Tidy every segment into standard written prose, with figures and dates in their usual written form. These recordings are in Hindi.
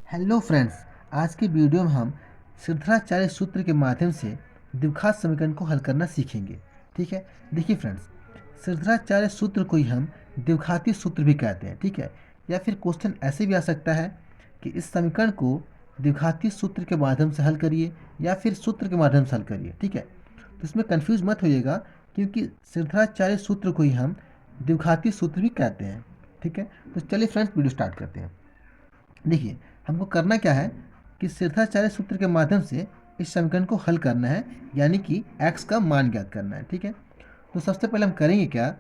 Hello friends. आज की वीडियो में हम सिद्धाचार्य सूत्र के माध्यम से द्विघात समीकरण को हल करना सीखेंगे। ठीक है, देखिए फ्रेंड्स, सिद्धाचार्य सूत्र को ही हम द्विघाती सूत्र भी कहते हैं। ठीक है, या फिर क्वेश्चन ऐसे भी आ सकता है कि इस समीकरण को द्विघाती सूत्र के माध्यम से हल करिए या फिर सूत्र के माध्यम से हल करिए। ठीक है, तो इसमें कंफ्यूज मत होइएगा, क्योंकि सिद्धाचार्य सूत्र को ही हम द्विघाती सूत्र भी कहते हैं। ठीक है, तो चलिए फ्रेंड्स, वीडियो स्टार्ट करते हैं। देखिए, हमको करना क्या है कि सिद्धाचार्य सूत्र के माध्यम से इस समीकरण को हल करना है, यानी कि x का मान ज्ञात करना है। ठीक है, तो सबसे पहले हम करेंगे क्या।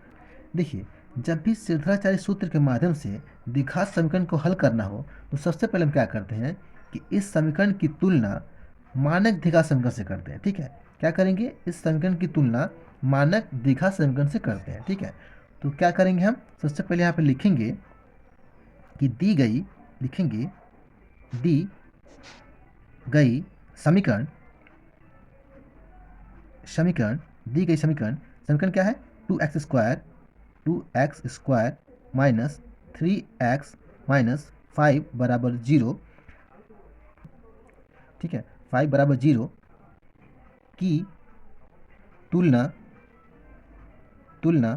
देखिए, जब भी सिद्धाचार्य सूत्र के माध्यम से द्विघात समीकरण को हल करना हो तो सबसे पहले हम क्या करते हैं कि इस समीकरण की तुलना मानक द्विघात समीकरण से करते हैं। ठीक है, क्या करेंगे, इस समीकरण की तुलना मानक द्विघात समीकरण से करते हैं। ठीक है, तो क्या करेंगे, हम सबसे पहले यहाँ पे लिखेंगे कि दी गई समीकरण समीकरण दी गई समीकरण समीकरण क्या है, 2x square minus 3x minus 5 बराबर 0। ठीक है, 5 बराबर 0 की तुलना तुलना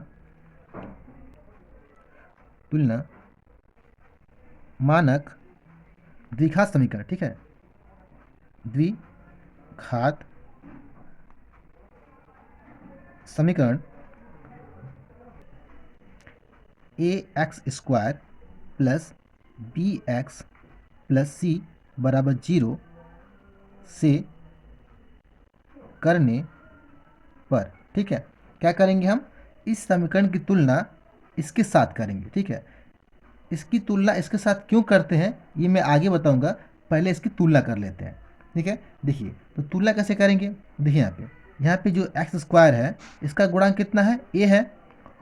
तुलना मानक द्विघात समीकरण। ठीक है, द्विघात समीकरण ax² plus bx plus c बराबर 0 से करने पर, ठीक है, क्या करेंगे, हम इस समीकरण की तुलना इसके साथ करेंगे। ठीक है, इसकी तुलना इसके साथ क्यों करते हैं ये मैं आगे बताऊंगा, पहले इसकी तुलना कर लेते हैं। ठीक है, देखिए, तो तुलना कैसे करेंगे। देखिए, यहाँ पे जो x² है इसका गुणांक कितना है, a है,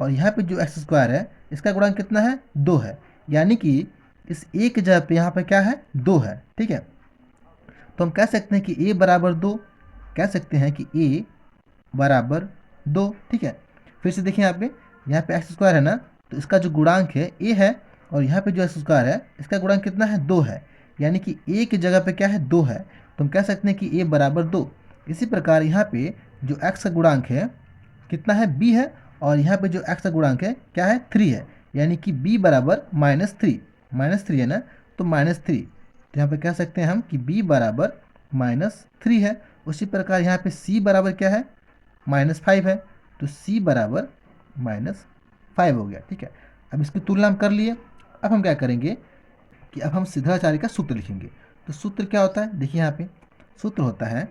और यहाँ पे जो x² है इसका गुणांक कितना है, 2 है। यानी कि इस a की जगह पे यहाँ पे क्या है, 2 है। ठीक है, तो हम कह सकते हैं कि a बराबर 2, कह सकते हैं कि a बराबर 2। ठीक है, फिर से देखिए, यहाँ पे x² है ना, तो इसका जो गुणांक है a है, और यहाँ पे जो x² है इसका गुणांक कितना है, 2 है। यानी कि a की जगह पे क्या है, 2 है, तो हम कह सकते हैं कि a बराबर 2। इसी प्रकार यहाँ पे जो x का गुणांक है कितना है, b है, और यहाँ पे जो x का गुणांक है क्या है, 3 है। यानी कि b बराबर -3 है ना, तो -3, तो यहाँ पे कह सकते हैं हम कि b बराबर -3 है। उसी प्रकार यहाँ पे c बराबर क्या है, -5 है, तो c बराबर -5 हो गया। ठीक है, अब इसकी तुलना हम कर लिए। अब हम क्या करेंगे कि अब हम सिद्धाचार्य का सूत्र लिखेंगे। तो सूत्र क्या होता है, देखिए, यहाँ पे सूत्र होता है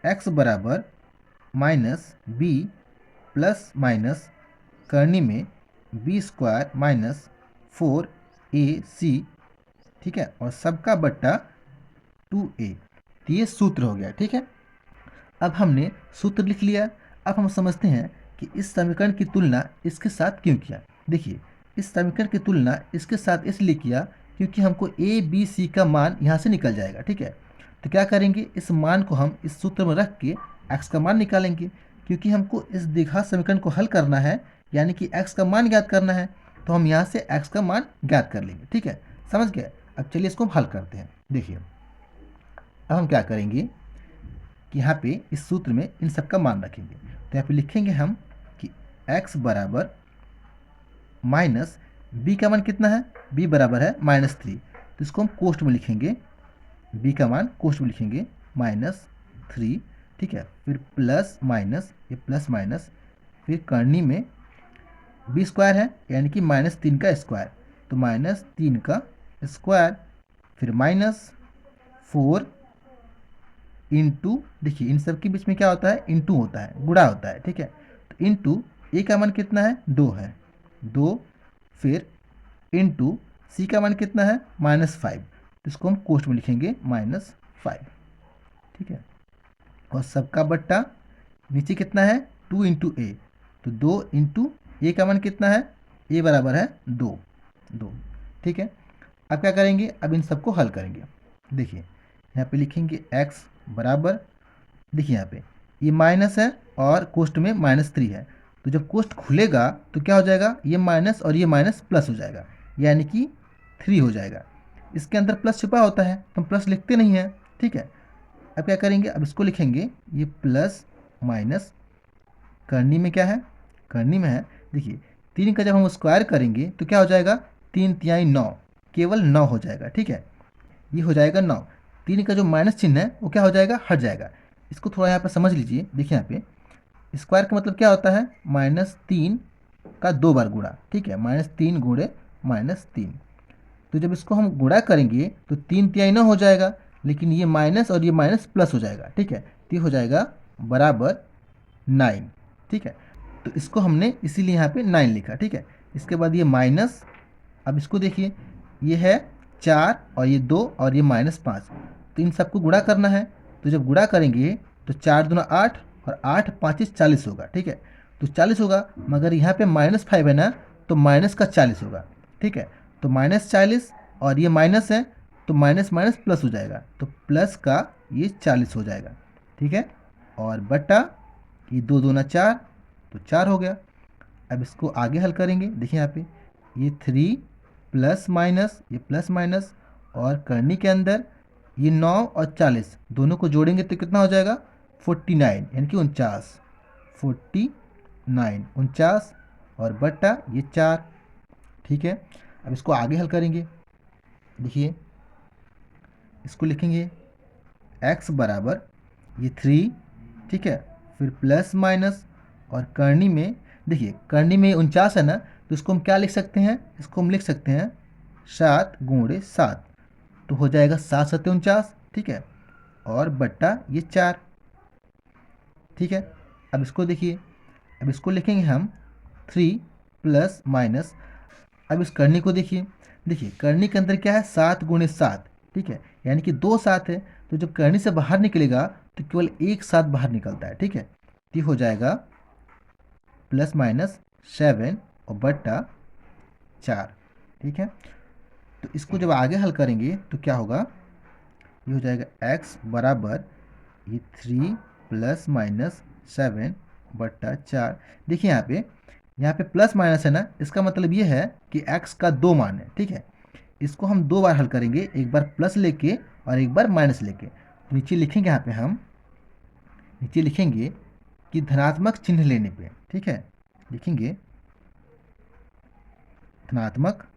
x बराबर -b प्लस माइनस करनी में b² माइनस 4ac, ठीक है, और सबका बट्टा 2a। तो ये सूत्र हो गया। ठीक है, अब हमने सूत्र लिख लिया। अब हम समझते हैं कि इस समीकरण की तुलना इसके साथ क्यों किया। देखिए, इस समीकरण की तुलना इसके साथ इसलिए किया क्योंकि हमको a b c का मान यहाँ से निकल जाएगा। ठीक है, तो क्या करेंगे, इस मान को हम इस सूत्र में रख के x का मान निकालेंगे, क्योंकि हमको इस द्विघात समीकरण को हल करना है, यानी कि x का मान ज्ञात करना है, तो हम यहाँ से x का मान ज्ञात कर लेंगे। ठीक है, समझ गए। अब चलिए इसको हम हल करते हैं। देखिए, अब हम क्या करेंगे कि यहाँ पे इस सूत्र में इन सब का मान रखेंगे। तो यहाँ पे लिखेंगे हम कि x बराबर माइनस b का मान कितना है, b बराबर है -3, तो इसको हम कोष्ठ में लिखेंगे, b का मान कोष्ठ में लिखेंगे -3। ठीक है, फिर प्लस माइनस, ये प्लस माइनस, फिर करनी में b² है, यानी कि -3 का स्क्वायर, तो -3 का स्क्वायर, फिर -4 इंटू, देखिए इन सब के बीच में क्या होता है, इंटू होता है, गुणा होता है। ठीक है, तो इंटू ए का मान कितना है, 2 है, 2, फिर इंटू सी का मान कितना है, -5, तो इसको हम कोष्ठ में लिखेंगे -5। ठीक है, और सबका बट्टा नीचे कितना है, 2 इंटू ए, तो 2 इंटू ए का मान कितना है, ए बराबर है 2। ठीक है, अब क्या करेंगे, अब इन सबको हल करेंगे। देखिए, यहाँ पे लिखेंगे x बराबर, देखिए यहाँ पे ये माइनस है और कोष्ठ में -3 है, तो जब कोष्ठ खुलेगा तो क्या हो जाएगा, ये माइनस और ये माइनस प्लस हो जाएगा, यानी कि 3 हो जाएगा। इसके अंदर प्लस छुपा होता है तो हम प्लस लिखते नहीं हैं, ठीक है। अब क्या करेंगे, अब इसको लिखेंगे, ये प्लस माइनस करनी में क्या है, करनी में है, देखिए 3 का जब हम स्क्वायर करेंगे तो क्या हो जाएगा, 3 तिहाई 9, केवल 9 हो जाएगा, ठीक है। ये हो जाएगा 9। 3 का जो माइनस चिन्ह है वो क्या हो जाएगा, हट जाएगा। इसको थोड़ा यहाँ पर समझ लीजिए, देखिए यहाँ पे स्क्वायर का मतलब क्या होता है, -3 का 2 बार गुणा, ठीक है, -3 गुणे -3। तो जब इसको हम गुणा करेंगे तो 3 तिहाई 9 हो जाएगा, लेकिन ये माइनस और ये माइनस प्लस हो जाएगा, ठीक है। तो ये हो जाएगा बराबर 9, ठीक है। तो इसको हमने इसीलिए यहाँ पे 9 लिखा, ठीक है। इसके बाद ये माइनस, अब इसको देखिए, ये है 4 और ये 2 और ये -5, तो इन सबको गुणा करना है। तो जब गुणा करेंगे तो 4 दूना 8 और 8 5 40 होगा, ठीक है। तो 40 होगा, मगर यहाँ पे -5 है ना, तो माइनस का 40 होगा, ठीक है। तो -40 और ये माइनस है, तो माइनस माइनस प्लस हो जाएगा, तो प्लस का ये 40 हो जाएगा, ठीक है। और बटा ये 2 दूना 4, तो 4 हो गया। अब इसको आगे हल करेंगे, देखिए यहाँ पे ये 3 प्लस माइनस, ये प्लस माइनस, और करनी के अंदर ये 9 और 40 दोनों को जोड़ेंगे तो कितना हो जाएगा, 49, यानी कि 49, 49 49, और बट्टा ये 4, ठीक है। अब इसको आगे हल करेंगे, देखिए इसको लिखेंगे x बराबर ये 3, ठीक है, फिर प्लस माइनस, और करनी में, देखिए करनी में 49 है ना, तो इसको हम क्या लिख सकते हैं, इसको हम लिख सकते हैं 7 गुणे 7, तो हो जाएगा 7 7 49, ठीक है, और बट्टा ये 4, ठीक है। अब इसको देखिए, अब इसको लिखेंगे हम 3 प्लस माइनस, अब इस करनी को देखिए, देखिए करनी के अंदर क्या है, 7 गुणे 7, ठीक है, यानी कि 2 7 है, तो जब करनी से बाहर निकलेगा तो केवल एक 7 बाहर निकलता है, ठीक है। तो हो जाएगा प्लस माइनस 7 और बट्टा 4, ठीक है। तो इसको जब आगे हल करेंगे तो क्या होगा, ये हो जाएगा x बराबर ये 3 प्लस माइनस 7 बट्टा 4। देखिए यहाँ पे प्लस माइनस है ना, इसका मतलब ये है कि x का 2 मान है, ठीक है। इसको हम 2 बार हल करेंगे, एक बार प्लस लेके और एक बार माइनस लेके। नीचे लिखेंगे, यहाँ पे हम नीचे लिखेंगे कि धनात्मक चिन्ह लेने पे, ठीक है, लिखेंगे धनात्मक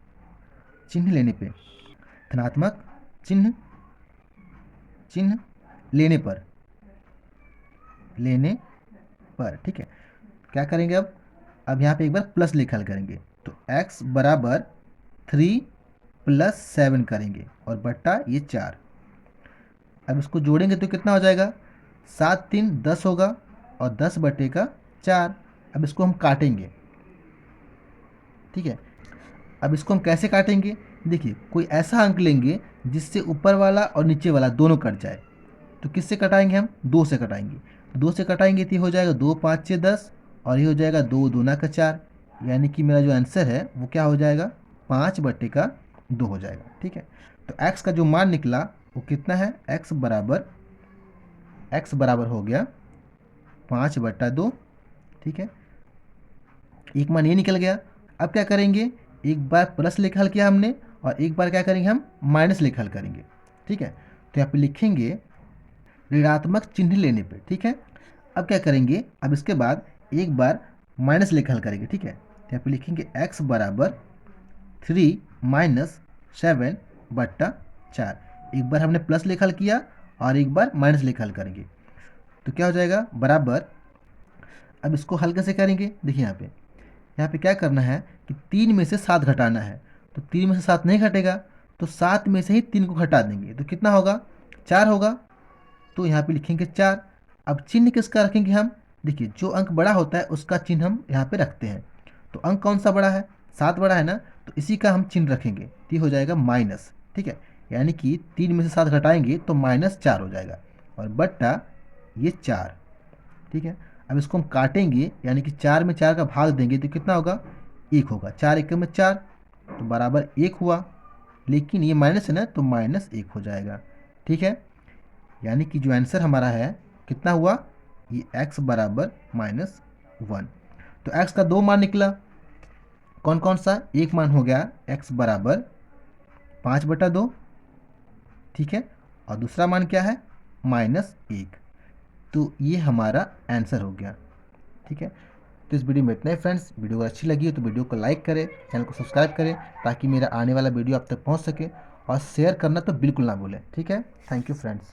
चिन्ह लेने पे, धनात्मक चिन्ह चिन्ह लेने पर, लेने पर, ठीक है। क्या करेंगे, अब यहाँ पे एक बार प्लस लेकर हल करेंगे, तो x बराबर 3 प्लस 7 करेंगे और बट्टा ये 4। अब इसको जोड़ेंगे तो कितना हो जाएगा, 7 3 10 होगा, और 10 बटे का 4। अब इसको हम काटेंगे, ठीक है। अब इसको हम कैसे काटेंगे, देखिए कोई ऐसा अंक लेंगे जिससे ऊपर वाला और नीचे वाला दोनों कट जाए। तो किससे कटाएंगे, हम 2 से कटाएंगे। 2 से कटाएंगे तो ये हो जाएगा 2 5 6 10, और ये हो जाएगा 2 दूना का 4, यानी कि मेरा जो आंसर है वो क्या हो जाएगा, 5 बटे का 2 हो जाएगा, ठीक है। तो x का जो मान निकला वो कितना है, x बराबर हो गया 5 बटा 2, ठीक है। एक मान ये निकल गया। अब क्या करेंगे, एक बार प्लस लेकर हल किया हमने, और एक बार क्या करेंगे, हम माइनस लेकर हल करेंगे, ठीक है। तो यहाँ पे लिखेंगे ऋणात्मक चिन्ह लेने पे, ठीक है। अब क्या करेंगे, अब इसके बाद एक बार माइनस लेकर हल करेंगे, ठीक है। तो यहाँ पे लिखेंगे x बराबर 3 माइनस 7 बट्टा 4। एक बार हमने प्लस लेकर हल किया और एक बार माइनस लेकर हल करेंगे, तो क्या हो जाएगा, बराबर। अब इसको हल कैसे करेंगे, देखिए यहाँ पे क्या करना है कि 3 में से 7 घटाना है। तो 3 में से 7 नहीं घटेगा, तो 7 में से ही 3 को घटा देंगे, तो कितना होगा, 4 होगा। तो यहाँ पे लिखेंगे 4। अब चिन्ह किसका रखेंगे हम, देखिए जो अंक बड़ा होता है उसका चिन्ह हम यहाँ पे रखते हैं। तो अंक कौन सा बड़ा है, 7 बड़ा है ना, तो इसी का हम चिन्ह रखेंगे। तो ये हो जाएगा माइनस, ठीक है, यानी कि 3 में से 7 घटाएंगे तो -4 हो जाएगा, और बट्टा ये 4, ठीक है। अब इसको हम काटेंगे, यानी कि 4 में 4 का भाग देंगे तो कितना होगा, 1 होगा। 4 1 में 4, तो बराबर 1 हुआ, लेकिन ये माइनस है ना, तो -1 हो जाएगा, ठीक है। यानी कि जो आंसर हमारा है कितना हुआ, ये x बराबर -1। तो x का 2 मान निकला, कौन कौन सा, एक मान हो गया x बराबर 5 बटा 2, ठीक है, और दूसरा मान क्या है, -1। तो ये हमारा आंसर हो गया। ठीक है, तो इस वीडियो में इतना ही फ्रेंड्स। वीडियो अगर अच्छी लगी हो तो वीडियो को लाइक करें, चैनल को सब्सक्राइब करें, ताकि मेरा आने वाला वीडियो आप तक पहुंच सके, और शेयर करना तो बिल्कुल ना भूलें। ठीक है, थैंक यू फ्रेंड्स।